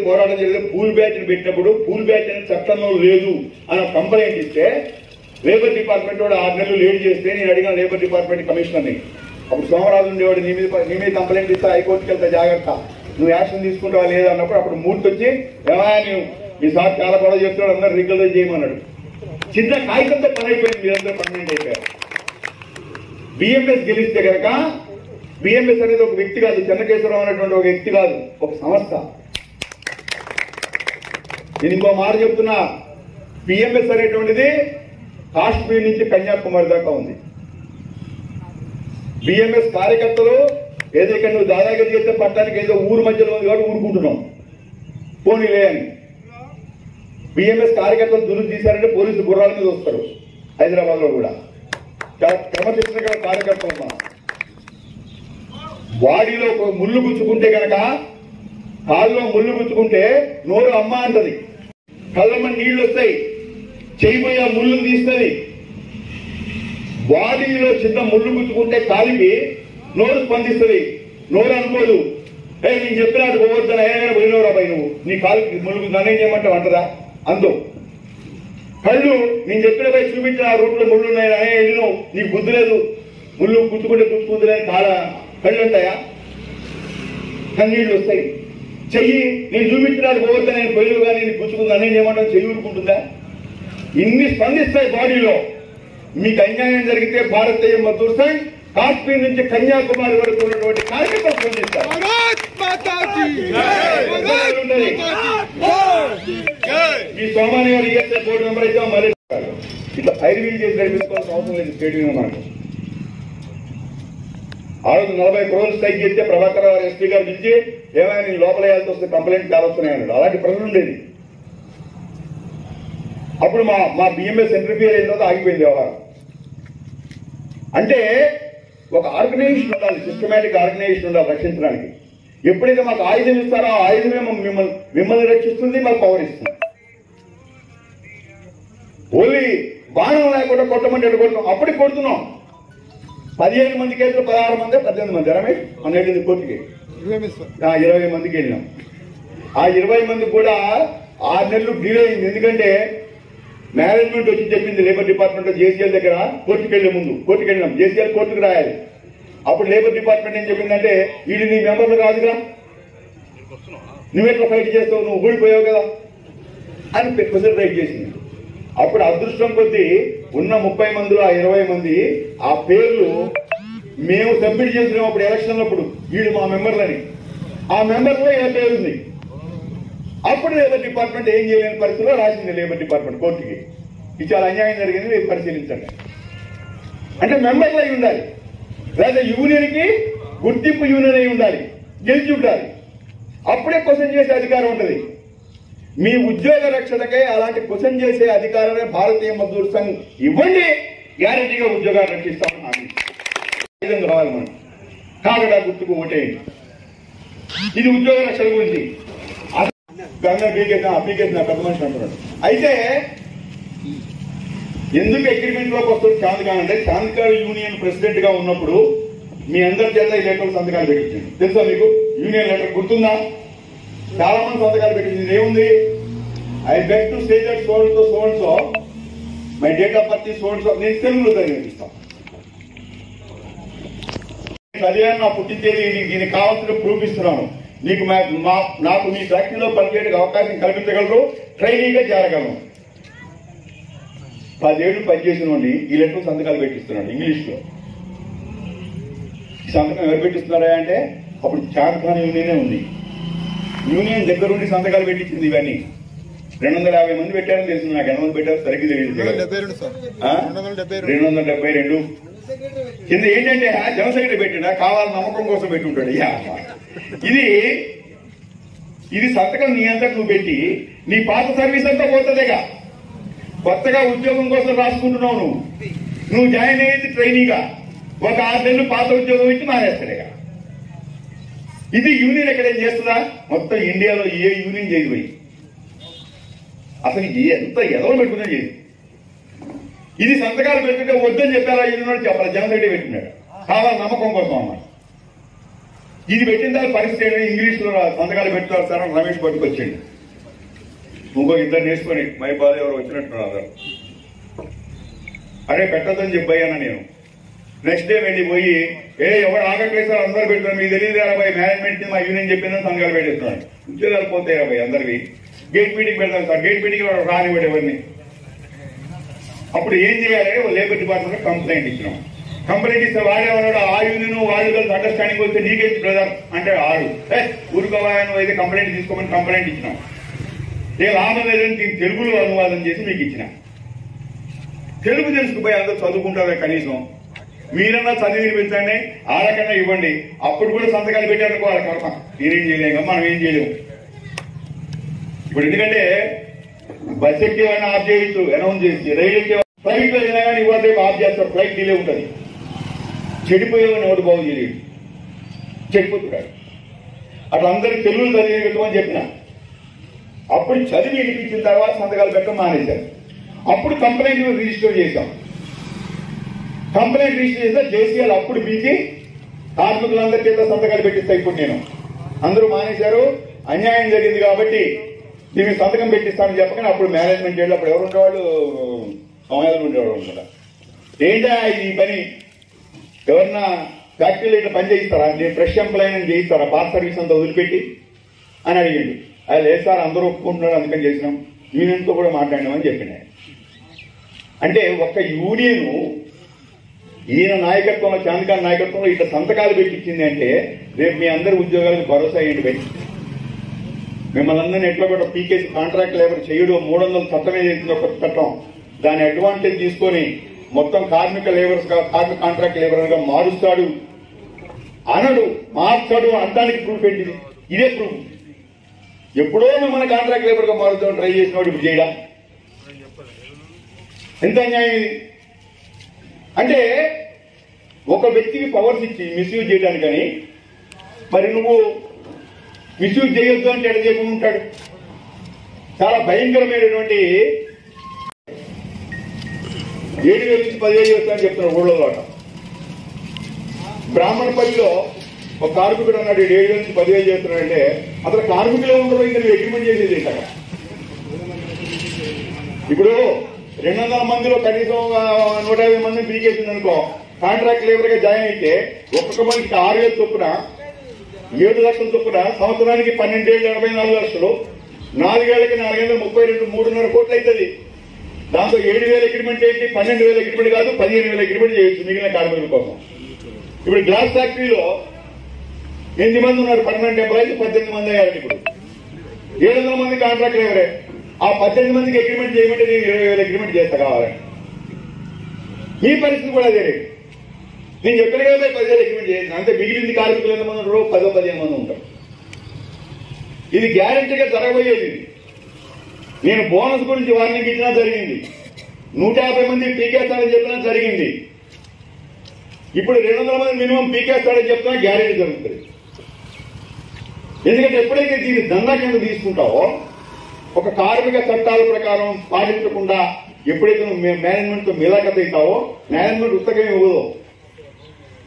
పూల్ బ్యాచ్ పెట్టినప్పుడు పూల్ బ్యాచ్ అనేది చట్టంలో లేదు అని కంప్లైంట్ ఇస్తే లేబర్ డిపార్ట్మెంట్ వాడు 6 నెలలు లేట్ చేస్తే నేను అడిగిన లేబర్ డిపార్ట్మెంట్ కమిషనర్ని, అప్పుడు సోమరాజు ఉండేవాడు, నీ మీద కంప్లైంట్ ఇస్తా, హైకోర్టుకి వెళ్తా, జాగ్రత్త, నువ్వు యాక్షన్ తీసుకుంటావా లేదా అన్నప్పుడు అప్పుడు మూర్తి వచ్చి ఏమైనా నువ్వు ఈసారి చాలా గొడవ చేస్తున్నాడు, అందరూ రెగ్యులర్ చేయమన్నాడు. చిన్న కాగితంతో పని అయిపోయింది, మీరందరూ పర్మనెంట్ అయిపోయారు. బిఎంఎస్ గెలిస్తే కనుక, బిఎంఎస్ అనేది ఒక వ్యక్తి కాదు, చెన్నకేశ్వరరావు అనేటువంటి ఒక వ్యక్తి కాదు, ఒక సంస్థ. నేను ఇంకో మాట చెప్తున్నా, బిఎంఎస్ అనేటువంటిది కాశ్మీర్ నుంచి కన్యాకుమారి దాకా ఉంది. బిఎంఎస్ కార్యకర్తలు ఏదైతే నువ్వు దాదాగిరి చేస్తే పట్టడానికి ఏదో ఊరు మధ్యలో ఉంది కాబట్టి ఊరుకుంటున్నాం, పోనీలే అని. బిఎంఎస్ కార్యకర్తలు దురుసు తీశారంటే పోలీసులు గుర్రాల మీద వస్తారు. హైదరాబాద్ లో కూడా చాలా క్రమశిక్షణ గల కార్యకర్తలు ఉన్నాం. బాడీలో ముళ్ళు గుచ్చుకుంటే కనుక, కాళ్ళలో ముళ్ళు గుచ్చుకుంటే నోరు అమ్మ అంటది, కళ్ళమ్మని నీళ్లు వస్తాయి, చేయిపోయి ఆ ముళ్ళు తీస్తుంది. బాడీలో చిన్న ముళ్ళు గుచ్చుకుంటే కాలికి నోరు స్పందిస్తుంది, నోరు అనుకోదు. నేను చెప్పినట్టు పోవద్దని అయినా పోయినవరా పై నువ్వు, నీ కాలుకి ముళ్ళు నన్నేం చేయమంటావు అంటదా? అంతో కళ్ళు నేను చెప్పిన పై చూపించిన ఆ రూట్లో ముళ్ళు ఉన్నాయని వెళ్ళినావు, నీకు బుద్ధి లేదు, ముళ్ళు గుచ్చుకుంటే లేని కళ్ళు ఉంటాయా? కన్నీళ్లు వస్తాయి. చెయ్యి నేను చూపించినాడు పోవద్దని నేను పోయిన కానీ నేను గుచ్చుకుంది నన్నేం చేయమంటావు, చెయ్యి ఊరుకుంటుందా? ఇన్ని స్పందిస్తాయి బాడీలో. మీకు అన్యాయం జరిగితే భారతీయ మజ్దూర్ సంఘ్ కాశ్మీర్ నుంచి కన్యాకుమారి వరకు ఉన్నటువంటి కార్యకర్తలు స్పందిస్తారు. ఈ సోమాని గారు ఈఎస్ఐ బోర్డు మెంబర్ అయితే మళ్ళీ ఇట్లా ఫైర్ వీల్ చేసి నడిపించుకోవాల్సిన అవసరం లేదు. స్టేట్ యూనియన్ మనకు ఆ రోజు 40 crores స్ట్రైక్ చేస్తే ప్రభాకర్ గారు ఎస్పీ గారు పిలిచి ఏమైనా నేను లోపల వేయాల్సి వస్తే కంప్లైంట్ కావస్తున్నాయి అన్నాడు. అలాంటి ప్రశ్న ఉండేది. అప్పుడు మా బిఎంఎస్ ఇంటర్ఫియర్ అయిన తర్వాత ఆగిపోయింది వ్యవహారం. అంటే ఒక ఆర్గనైజేషన్ ఉండాలి, సిస్టమేటిక్ ఆర్గనైజేషన్ ఉండాలి రక్షించడానికి. ఎప్పుడైతే మాకు ఆయుధం ఇస్తారో ఆ ఆయుధమే మిమ్మల్ని రక్షిస్తుంది, మాకు పవర్ ఇస్తుంది. ఓన్లీ బాణం లేకుండా కొట్టమంటే కొడుతున్నాం, అప్పటికి కొడుతున్నాం. 15 మంది కేసులు 16 మంది 18 మంది రమేష్ మన వెళ్ళింది కోర్టుకి. 20 మందికి వెళ్ళినాం. ఆ 20 మందికి కూడా 6 నెలలు డిలే అయింది. ఎందుకంటే మేనేజ్మెంట్ వచ్చి చెప్పింది లేబర్ డిపార్ట్మెంట్ జేసీఎల్ దగ్గర కోర్టుకు వెళ్లే ముందు, కోర్టుకు వెళ్ళినాం, జేసీఎల్ కోర్టుకు రాయాలి. అప్పుడు లేబర్ డిపార్ట్మెంట్ ఏం చెప్పిందంటే వీళ్ళు నీ మెంబర్లు కాదుగా, నువ్వెట్లా ఫైట్ చేస్తావు, నువ్వు ఊడిపోయావు కదా అని స్పెషల్ రైట్ చేసింది. అప్పుడు అదృష్టం కొద్దీ ఉన్న 30 మందిలో ఆ 20 మంది ఆ పేర్లు మేము సబ్మిట్ చేసినాం. అప్పుడు ఎలక్షన్లప్పుడు వీళ్ళు మా మెంబర్లని, ఆ మెంబర్లో ఏ పేరు ఉంది. అప్పుడు లేబర్ డిపార్ట్మెంట్ ఏం చేయలేని పరిస్థితిలో రాసింది లేబర్ డిపార్ట్మెంట్ కోర్టుకి, ఇది చాలా అన్యాయం జరిగింది, మీరు పరిశీలించండి. అంటే మెంబర్లు అయి ఉండాలి, లేదా యూనియన్ కి గుర్తింపు యూనియన్ అయి ఉండాలి, గెలిచి ఉండాలి. అప్పుడే క్వశ్చన్ చేసే అధికారం ఉంటుంది. మీ ఉద్యోగ రక్షణకై అలాంటి క్వశ్చన్ చేసే అధికారమే భారతీయ మజ్దూర్ సంఘ్ ఇవ్వండి, గ్యారంటీగా ఉద్యోగాలు రక్షిస్తామని హామీ కావాలి. మనం కాగడా గుర్తుకు ఓటేయండి. ఇది ఉద్యోగ రక్షణ గురించి. గంగా అప్లికేషన్ పెద్ద మనిషి అంటున్నాడు. అయితే ఎందుకు అగ్రిమెంట్ లోకి వస్తుంది చాంద్కాన్ అంటే, చాంద్కాన్ యూనియన్ ప్రెసిడెంట్ గా ఉన్నప్పుడు మీ అందరి చేత ఈ లెటర్ సంతకాలు పెట్టించండి. తెలుసా మీకు? యూనియన్ లెటర్ గుర్తుందా? చాలా మంది సంతకాలు పెట్టింది. ఏముంది? I beg to say that so and so my date of birth so and so. నేను తెలుగులో చదివిస్తాను. చదివాను, నా పుట్టించేది, దీనికి కావాల్సిన ప్రూఫ్ ఇస్తున్నాను. నీకు నాకు మీ ఫ్యాక్టరీలో పనిచేయడానికి అవకాశం కల్పించగలరు, ట్రైనీగా చేరగలను. 10 ఏళ్ళు పనిచేసిన వాడిని ఈ లెటర్ సంతకాలు పెట్టిస్తున్నాడు ఇంగ్లీష్ లో. సంతకం ఎవరు పెట్టిస్తున్నారా అంటే అప్పుడు చాంద్కాన్ యూనియనే ఉంది. యూనియన్ దగ్గరుండి సంతకాలు పెట్టించింది. ఇవన్నీ 250 మంది పెట్టారని తెలిసింది నాకు. ఎంత మంది పెట్టారు సరిగ్గా తెలియదు. 272 కింద ఏంటంటే జనరల్ సెక్రటరీ పెట్టినా కావాలని నమ్మకం కోసం పెట్టి ఉంటాడు. ఇది సంతకం నీ అంతా నువ్వు పెట్టి నీ పాత సర్వీస్ అంతా పోతుందేగా. కొత్తగా ఉద్యోగం కోసం రాసుకుంటున్నావు నువ్వు జాయిన్ అయ్యేది ట్రైనీగా. ఒక 6 నెలలు పాత ఉద్యోగం ఇచ్చి మానేస్తాడు. ఇది యూనియన్ ఎక్కడేం చేస్తుందా? మొత్తం ఇండియాలో ఏ యూనియన్ చేయబోయి అసలు ఎంత ఎదవలు పెట్టుకున్నా చేసి ఇది సంతకాలు పెట్టుకుంటే వద్దని చెప్పారా యూనియన్ చెప్పాలి. జగన్ రెడ్డి పెట్టుకున్నాడు కావాలి నమ్మకం కోసం అన్నమాట. ఇది పెట్టిన తర్వాత పరిస్థితి ఇంగ్లీష్ లో సంతకాలు పెట్టుకోవాలి సార్ రమేష్ పట్టుకొచ్చిండు. ఇంకొక ఇద్దరు నేర్చుకొని మై బాధ ఎవరు వచ్చినట్టున్నారు. అరే పెట్టద్దని చెప్పాను నేను. నెక్స్ట్ డే వెళ్ళిపోయి ఎవరు ఆగట్లేదు సార్ అందరూ పెట్టుకున్నారు మీకు తెలియదు 20 మేనేజ్మెంట్ మా యూనియన్ చెప్పిందని సంఘాలు పెట్టేస్తున్నాడు. ఉద్యోగాలు పోతాయి 20 అందరివి. గేట్ మీటింగ్ పెడతాను సార్. గేట్ మీటింగ్ రానివ్వడు ఎవరిని. అప్పుడు ఏం చేయాలంటే లేబర్ డిపార్ట్మెంట్ కంప్లైంట్ ఇచ్చినాం. కంప్లైంట్ ఇస్తే వాడేవాడు ఆ యూనియన్ వాళ్ళు కలిసి అండర్స్టాండింగ్ వస్తే నీకేసి బ్రదర్ అంటే ఆడు ఊరుకోవాలని అయితే కంప్లైంట్ తీసుకోమని కంప్లైంట్ ఇచ్చినాం. ఏ లాభం లేదని దీన్ని తెలుగులో అనువాదం చేసి మీకు ఇచ్చిన. తెలుగు తెలుసుకుపోయి అందరూ చదువుకుంటారు కనీసం. మీరన్నా చదివి వినిపించండి ఆడకన్నా ఇవ్వండి. అప్పుడు కూడా సంతకాలు పెట్టారనుకో వాళ్ళ కర్మ. నేనేం చేయలేము మనం ఏం చేయలేము. ఇప్పుడు ఎందుకంటే బస్ ఎక్కేవైనా ఆఫ్ చేయొచ్చు అనౌన్స్ చేసి రైలు ఎక్కే ఫ్లైట్ లో అయినా కానీ ఇవాళ రేపు ఆఫ్ చేస్తారు. ఫ్లైట్ డిలే ఉంటుంది. చెడిపోయేవని ఒకటి బాగు చేయలేదు చెడిపోతున్నాడు. అట్లా అందరికి తెలుగు చదివి పెట్టమని చెప్పిన. అప్పుడు చదివి వినిపించిన తర్వాత సంతకాలు పెట్టడం మానేశారు. అప్పుడు కంప్లైంట్ రిజిస్టర్ చేశాం. కంప్లైంట్ రిజిస్టర్ చేస్తే జేసీఎల్ అప్పుడు పీకి కార్మికులందరి చేత సంతకాలు పెట్టిస్తా. ఇప్పుడు నేను అందరూ మానేశారు. అన్యాయం జరిగింది కాబట్టి దీనికి సంతకం పెట్టిస్తానని చెప్పగానే అప్పుడు మేనేజ్మెంట్ చేయాలి. అప్పుడు ఎవరు ఉండేవాళ్ళు సమయాలు ఉండేవాడు అనుకుంటా. ఏంటా ఈ పని ఎవరన్నా ఫ్యాక్టరీలో ఇట్లా పని చేయిస్తారా? నేను ఫ్రెష్ ఎంప్లాయ్ అని చేయిస్తారా? పాత సర్వీస్ అంతా వదిలిపెట్టి అని అడిగిండు. అది లేదు సార్ అందరూ ఒప్పుకుంటున్నారు అందుకని చేసినాం. యూనియన్తో కూడా మాట్లాడినామని చెప్పిన. అంటే ఒక్క యూనియన్ ఈయన నాయకత్వంలో చాంద్రకాంత్ నాయకత్వంలో ఇట్లా సంతకాలు పెట్టించింది అంటే రేపు మీ అందరి ఉద్యోగాలకు భరోసా అయ్యండి పోయి. మిమ్మల్ని అందరినీ ఎట్లా కూడా పీకేసి కాంట్రాక్ట్ లేబర్ చేయడం 300 చట్టమే చేసిన ఒక చట్టం. దాని అడ్వాంటేజ్ తీసుకొని మొత్తం కార్మిక లేబర్స్ కార్మిక కాంట్రాక్ట్ లేబర్ గా మారుస్తాడు అనడు మార్చాడు అనడానికి ప్రూఫ్ ఏంటిది? ఇదే ప్రూఫ్. ఎప్పుడో మిమ్మల్ని కాంట్రాక్ట్ లేబర్ గా మారుతామని ట్రై చేసినవాడు ఇప్పుడు చేయడా? ఎంత అన్యాయం ఇది. అంటే ఒక వ్యక్తికి పవర్స్ ఇచ్చి మిస్యూజ్ చేయడానికని మరి నువ్వు మిస్యూజ్ చేయొద్దు అంటే ఎడ చేయకుండా ఉంటాడు. చాలా భయంకరమైనటువంటి 7,000 నుంచి 10,000 చేస్తానని చెప్తున్నాడు ఊళ్ళో. బ్రాహ్మణపల్లిలో ఒక కార్మికుడు అన్నాడు 7,000 నుంచి 10,000 చేస్తున్నాడంటే అసలు కార్మికులే ఉండరు. ఇంకా నువ్వు అగ్రిమెంట్ చేసేది ఇక్కడ. ఇప్పుడు 200 మందిలో కనీసం 150 మందిని పీకేసింది అనుకో. కాంట్రాక్ట్ లేబర్ గా జాయిన్ అయితే ఒక్కొక్క మందికి 6,000 చొప్పున 7 లక్షల చొప్పున సంవత్సరానికి 12 ఏళ్ళు 84 లక్షలు. 4 ఏళ్ళకి 4 32 3.5 కోట్లు అవుతుంది. దాంతో 7,000 అగ్రిమెంట్ ఏంటి? 12,000 అగ్రిమెంట్ కాదు 15,000 అగ్రిమెంట్ చేయొచ్చు మిగిలిన కార్మికుల కోసం. ఇప్పుడు గ్లాస్ ఫ్యాక్టరీలో 8 మంది ఉన్నారు పర్మనెంట్ ఎంప్లాయీస్. 18 మంది అయ్యారు. ఇప్పుడు 700 మంది కాంట్రాక్ట్ లేబరే. ఆ 18 మందికి అగ్రిమెంట్ చేయమంటే నేను 20,000 అగ్రిమెంట్ చేస్తా కావాలని. మీ పరిస్థితి కూడా అదే. నేను చెప్పిన కదా 10,000 అగ్రిమెంట్ చేయండి. అంతే మిగిలింది కార్మికులు ఎంతమంది ఉంటారు? 10-15 మంది ఉంటారు. ఇది గ్యారంటీగా జరగబోయేది. నేను బోనస్ గురించి వార్నింగ్ ఇచ్చినా జరిగింది. 150 మంది పీకేస్తాడని చెప్పినా జరిగింది. ఇప్పుడు 200 మంది మినిమం పీకేస్తాడని చెప్తున్నా గ్యారెంటీ జరుగుతుంది. ఎందుకంటే ఎప్పుడైతే దీన్ని దందా కింద తీసుకుంటావో ఒక కార్మిక చట్టాల ప్రకారం పాటించకుండా ఎప్పుడైతే నువ్వు మేనేజ్మెంట్ తో మిలాఖత్ అవుతావో మేనేజ్మెంట్ ఉత్తగం ఇవ్వదు.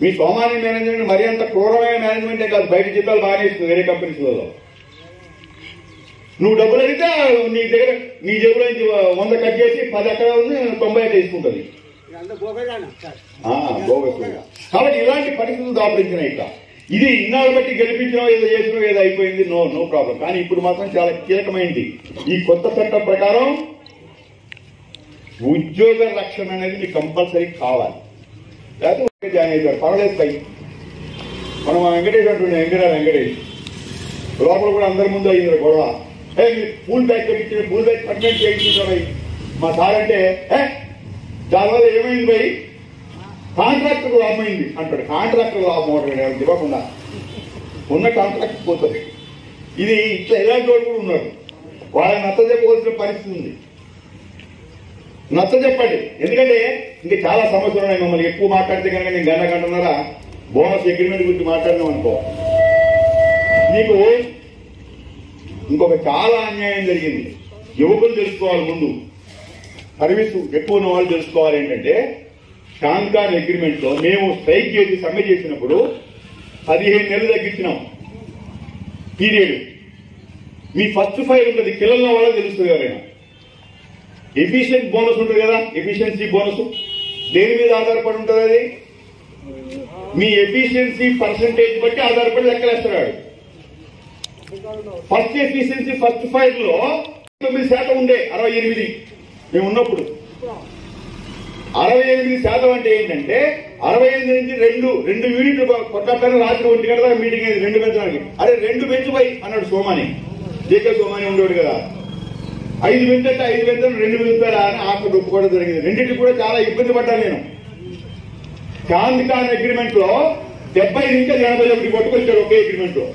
మీ సోమాలి మేనేజ్మెంట్ మరీ అంత క్రూరమైన మేనేజ్మెంటే కాదు. బయట జీతాలు బాగానే ఇస్తుంది వేరే కంపెనీస్లలో. నువ్వు డబ్బులు అడిగితే నీ జేబులో నుంచి 100 కట్ చేసి 10 ఎక్కడ ఉంది 90 తీసుకుంటుంది. కాబట్టి ఇలాంటి పరిస్థితులు దాపరించినాయి. ఇట్లా ఇది ఇన్నాళ్ళు బట్టి గెలిపించడం ఏదో చేసినా ఏదో అయిపోయింది. No problem. కానీ ఇప్పుడు మాత్రం చాలా కీలకమైంది. ఈ కొత్త చట్టం ప్రకారం ఉద్యోగ రక్షణ అనేది మీకు కంపల్సరీ కావాలి. లేకపోతే జాయిన్ అవుతారు పర్వాలేదు. పై మనం వెంకటేష్ అంటుండే వెంకటేష్ లోపల కూడా అందరి ముందు అయింది గొడవ. మీరు పూల్ బ్యాగ్ పెట్టించిన పూల్ బ్యాగ్ పర్మనెంట్ చేయించుకుంటారు మా సార్ అంటే దానివల్ల ఏమైంది భయ్ కాంట్రాక్టర్ లాభం అయింది అంటాడు. కాంట్రాక్టర్ లాభం అవడం ఇవ్వకుండా ఉన్న కాంట్రాక్ట్ పోతుంది. ఇది ఇట్లా ఎలాంటి వాళ్ళు కూడా ఉన్నారు. వాళ్ళని నచ్చజెప్పవలసిన పరిస్థితి ఉంది. నచ్చ చెప్పండి. ఎందుకంటే ఇంకా చాలా సమస్యలు ఉన్నాయి. మమ్మల్ని ఎక్కువ మాట్లాడితే కనుక నేను గంటన్నర బోనస్ అగ్రిమెంట్ గురించి మాట్లాడినాం అనుకో, నీకు ఇంకొక చాలా అన్యాయం జరిగింది. యువకులు తెలుసుకోవాలి, ముందు సర్వీస్ ఎక్కువ ఉన్న వాళ్ళు తెలుసుకోవాలి. ఏంటంటే షాన్కార్ అగ్రిమెంట్ లో మేము స్ట్రైక్ చేసి సమ్మె చేసినప్పుడు 15 నెలలు తగ్గించినాం పీరియడ్. మీ ఫస్ట్ ఫైల్ ఉంటుంది, కిలల్లో వాళ్ళకి తెలుస్తుంది ఎవరైనా. ఎఫిషియెంట్ బోనస్ ఉంటుంది కదా, ఎఫిషియన్సీ బోనస్ దేని మీద ఆధారపడి ఉంటుంది? అది మీ ఎఫిషియన్సీ పర్సంటేజ్ బట్టి ఆధారపడి లెక్కలేస్తున్నాడు. ఫస్ట్ ఎఫిషియన్సీ ఫస్ట్ ఫైల్ లో 9% ఉండే, 68 మేము ఉన్నప్పుడు. 68% అంటే ఏంటంటే 68 నుంచి రెండు యూనిట్లు కొట్టాలని రాత్రి 1 గంట మీటింగ్ అయింది 2 పెంచడానికి. అరే 2 పెంచిపోయి అన్నాడు సోమాని, జేకే సోమాని ఉండేవాడు కదా. 5 పెంచంటే 5 పెంచాను, 2 పెంచుతారా అని ఆఖరి ఒప్పుకోవడం జరిగింది. రెండింటికి కూడా చాలా ఇబ్బంది పడ్డాను నేను. చాంద్కాన్ అగ్రిమెంట్ లో 70 నుంచి 81 పట్టుకొచ్చాడు ఒకే అగ్రిమెంట్ లో.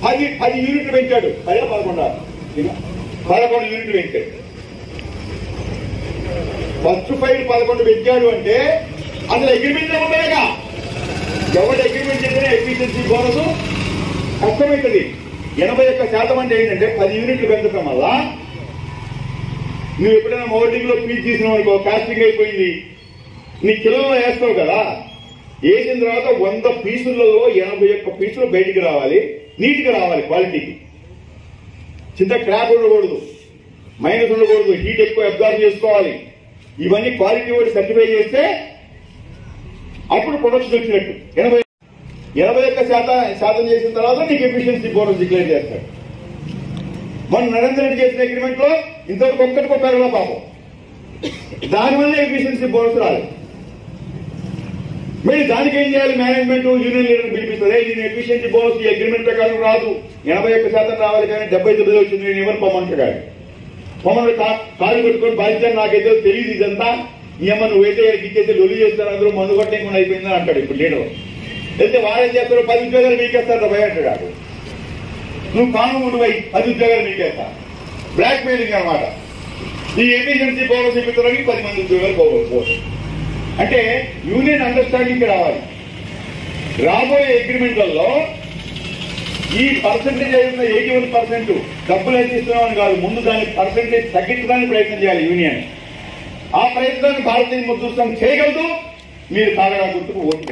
10 యూనిట్లు పెంచాడు. 11 యూనిట్లు పెంచాడు. ఫస్ట్ ఫైల్ 11 పెంచాడు అంటే అసలు అగ్రిమెంట్ ఉండగా ఎవరి అగ్రిమెంట్ చేసినా ఎఫిషియన్సీ బోనస్ కష్టమవుతుంది. 81% అంటే ఏంటంటే 10 యూనిట్లు పెంచడం వల్ల నువ్వు ఎప్పుడైనా మౌల్డింగ్ లో పీచ్ చేసినావు అనుకో, కాస్టింగ్ అయిపోయింది, నీ కిలోలో వేస్తావు కదా, వేసిన తర్వాత 100 పీసులలో 81 పీసులు బయటికి రావాలి, నీట్ గా రావాలి, క్వాలిటీకి. చింత క్రాక్ ఉండకూడదు, మైనస్ ఉండకూడదు, హీట్ ఎక్కువ అబ్జర్వ్ చేసుకోవాలి. ఇవన్నీ క్వాలిటీ కూడా సర్టిఫై చేస్తే అప్పుడు ప్రొడక్షన్ వచ్చినట్టు. 81% చేసిన తర్వాత నీకు ఎఫిషియన్సీ బోనస్ డిక్లేర్ చేస్తాడు. మన నరేంద్ర రెడ్డి చేసిన అగ్రిమెంట్ లో ఇంతవరకు ఒక్కటి కొట్టారు పాపం, దానివల్ల ఎఫిషియన్సీ బోనస్ రాలేదు. మరి దానికి ఏం చేయాలి? మేనేజ్మెంట్ యూనియన్ లీడర్ పిలిపిస్తుంది, నేను ఎఫిషియన్సీ బోనస్ ఈ అగ్రిమెంట్ ప్రకారం రాదు, 81% రావాలి, కానీ 79 వచ్చింది, నేను ఎవరు పొమ్మంటాడు. పొమ్మను కాలు పెట్టుకొని బాధ్యత నాకైతే తెలియదు ఇదంతా, ఈ అమ్మ నువ్వైతే ఇచ్చేస్తే లొల్లి చేస్తారు, అందరూ మందు కొట్టకుండా అయిపోయిందని అంటాడు ఇప్పుడు లీడర్. అయితే వారేం చేస్తారు, 10 ఉద్యోగాలు మీకేస్తారు భయ అంటాడు. నువ్వు కానుమూడు పోయి 10 ఉద్యోగాలు మీకేస్తా, బ్లాక్ మెయిలింగ్ అనమాట. ఈ ఎఫిషియన్సీ బోనస్ ఇప్పించడానికి 10 మంది ఉద్యోగాలు పోవచ్చు. అంటే యూనియన్ అండర్స్టాండింగ్ రావాలి. రాబోయే అగ్రిమెంట్లలో ఈ పర్సెంటేజ్ అయిన 81% డబ్బులు అయితే ఇస్తున్నామని కాదు, ముందు దాని పర్సెంటేజ్ తగ్గించడానికి ప్రయత్నం చేయాలి యూనియన్. ఆ ప్రయత్నాన్ని భారతీయ ముద్దు చేయగలదు. మీరు కాగా గుర్తుకు ఓటు